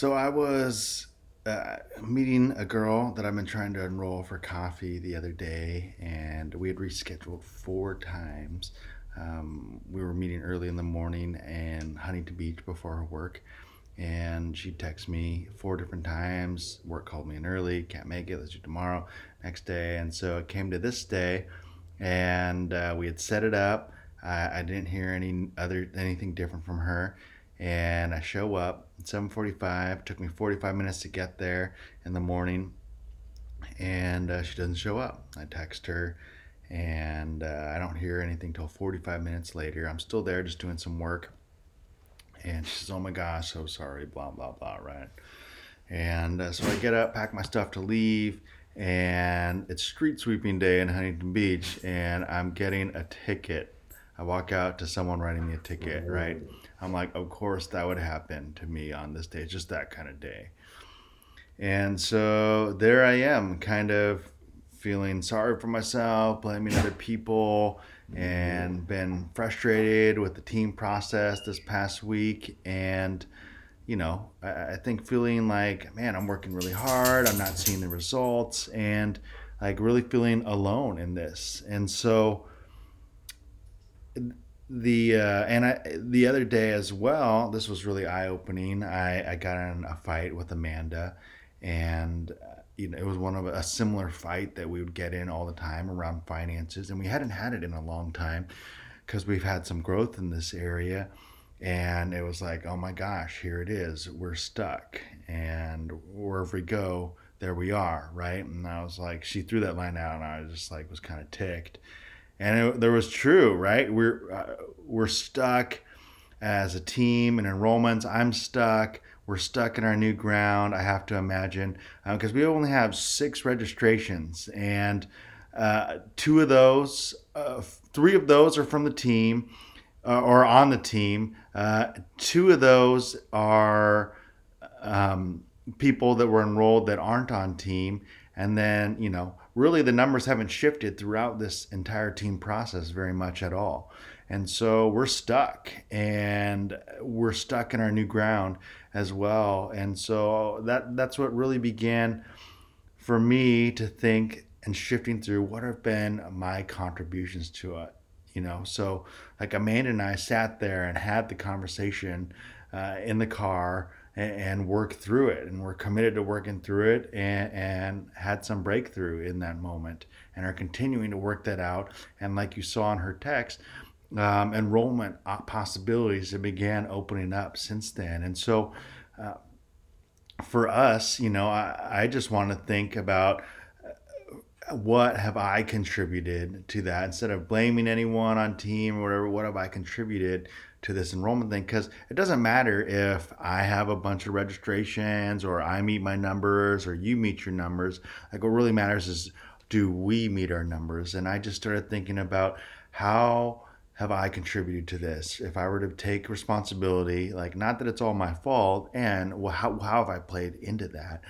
So I was meeting a girl that I've been trying to enroll for coffee the other day, and we had rescheduled four times. We were meeting early in the morning in Huntington Beach before her work, and she texted me four different times. Work called me in early, can't make it, let's do tomorrow, next day. And so it came to this day, and we had set it up. I didn't hear anything different from her, and I show up at 7:45. Took me 45 minutes to get there in the morning, and she doesn't show up. I text her, and I don't hear anything till 45 minutes later. I'm still there, just doing some work, and she says, "Oh my gosh, so sorry," blah blah blah, right? And so I get up, pack my stuff to leave, and it's street sweeping day in Huntington Beach, and I'm getting a ticket. I walk out to someone writing me a ticket, right? I'm like, of course that would happen to me on this day. It's just that kind of day. And so there I am, kind of feeling sorry for myself, blaming other people, and been frustrated with the team process this past week. And I think feeling like, man, I'm working really hard, I'm not seeing the results, and like really feeling alone in this. And so the other day as well, this was really eye opening. I got in a fight with Amanda, and it was one of a similar fight that we would get in all the time around finances, and we hadn't had it in a long time because we've had some growth in this area. And it was like, oh my gosh, here it is. We're stuck. And wherever we go, there we are, right? And I was like, she threw that line out, and I was just like, was kind of ticked. And there was true, right? We're stuck as a team in enrollments. I'm stuck. We're stuck in our new ground. I have to imagine because we only have six registrations, and two of those, three of those are from the team or on the team. Two of those are people that were enrolled that aren't on team. And then, really the numbers haven't shifted throughout this entire team process very much at all. And so we're stuck, and we're stuck in our new ground as well. And so that's what really began for me to think and shifting through what have been my contributions to it. So like Amanda and I sat there and had the conversation in the car and worked through it, and we're committed to working through it, and had some breakthrough in that moment, and are continuing to work that out. And like you saw in her text, enrollment possibilities have began opening up since then. And so for us, I just want to think about what have I contributed to that instead of blaming anyone on team or whatever. What have I contributed to this enrollment thing? Because it doesn't matter if I have a bunch of registrations or I meet my numbers or you meet your numbers. Like, what really matters is, do we meet our numbers? And I just started thinking about, how have I contributed to this? If I were to take responsibility, like, not that it's all my fault, and well, how have I played into that?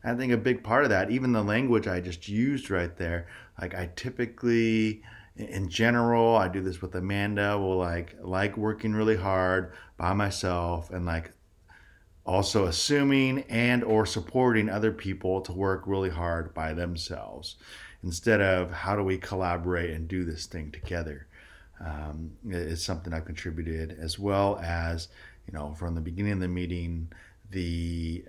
I think a big part of that, even the language I just used right there, like, I typically, in general, I do this with Amanda, will like working really hard by myself, and like also assuming and or supporting other people to work really hard by themselves, instead of how do we collaborate and do this thing together. It's something I've contributed, as well as, from the beginning of the meeting, the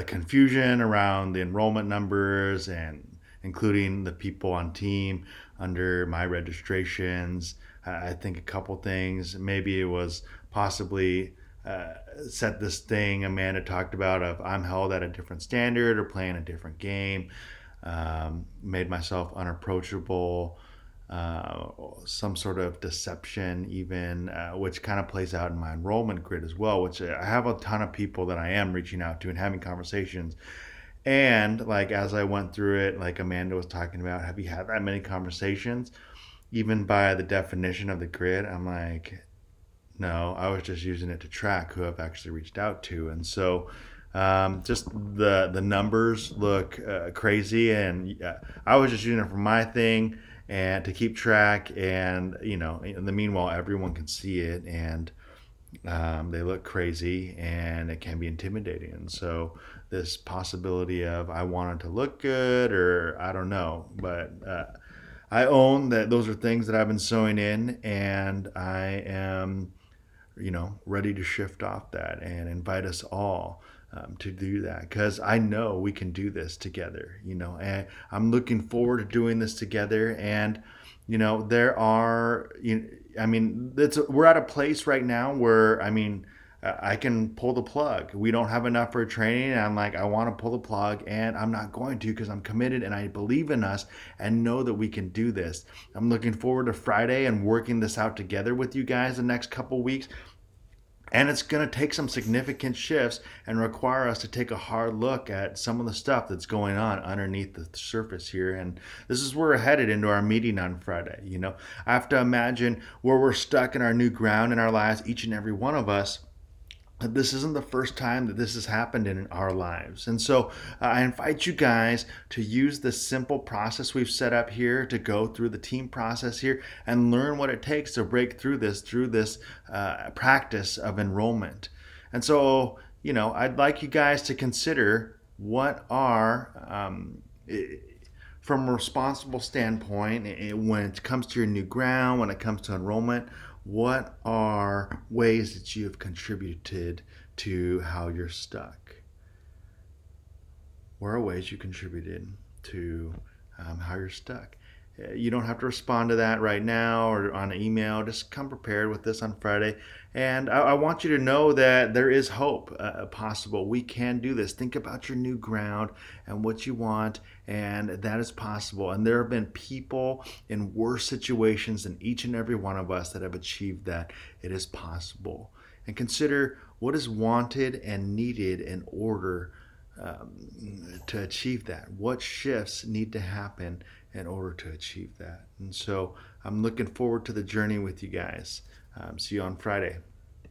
confusion around the enrollment numbers, and including the people on team under my registrations. I think a couple things. Maybe it was possibly set this thing Amanda talked about of, I'm held at a different standard or playing a different game. Made myself unapproachable. Some sort of deception, even, which kind of plays out in my enrollment grid as well, which I have a ton of people that I am reaching out to and having conversations. And like, as I went through it, like Amanda was talking about, have you had that many conversations? Even by the definition of the grid, I'm like, no, I was just using it to track who I've actually reached out to. And so just the numbers look crazy, and I was just using it for my thing and to keep track. And in the meanwhile, everyone can see it, and They look crazy and it can be intimidating. And so, this possibility of I want it to look good, or I don't know, but I own that those are things that I've been sewing in, and I am, ready to shift off that and invite us all to do that, because I know we can do this together, and I'm looking forward to doing this together. And, there are, I mean, we're at a place right now where, I mean, I can pull the plug. We don't have enough for training. And I'm like, I want to pull the plug, and I'm not going to, because I'm committed and I believe in us and know that we can do this. I'm looking forward to Friday and working this out together with you guys the next couple weeks. And it's going to take some significant shifts and require us to take a hard look at some of the stuff that's going on underneath the surface here. And this is where we're headed into our meeting on Friday. I have to imagine where we're stuck in our new ground in our lives, each and every one of us. This isn't the first time that this has happened in our lives. And so I invite you guys to use this simple process we've set up here to go through the team process here and learn what it takes to break through this practice of enrollment. And so, I'd like you guys to consider what are, from a responsible standpoint, when it comes to your new ground, when it comes to enrollment, what are ways that you have contributed to how you're stuck? What are ways you contributed to how you're stuck? You don't have to respond to that right now or on an email. Just come prepared with this on Friday. And I want you to know that there is hope possible. We can do this. Think about your new ground and what you want, and that is possible. And there have been people in worse situations than each and every one of us that have achieved that. It is possible. And consider what is wanted and needed in order to achieve that. What shifts need to happen in order to achieve that? And so I'm looking forward to the journey with you guys. See you on Friday.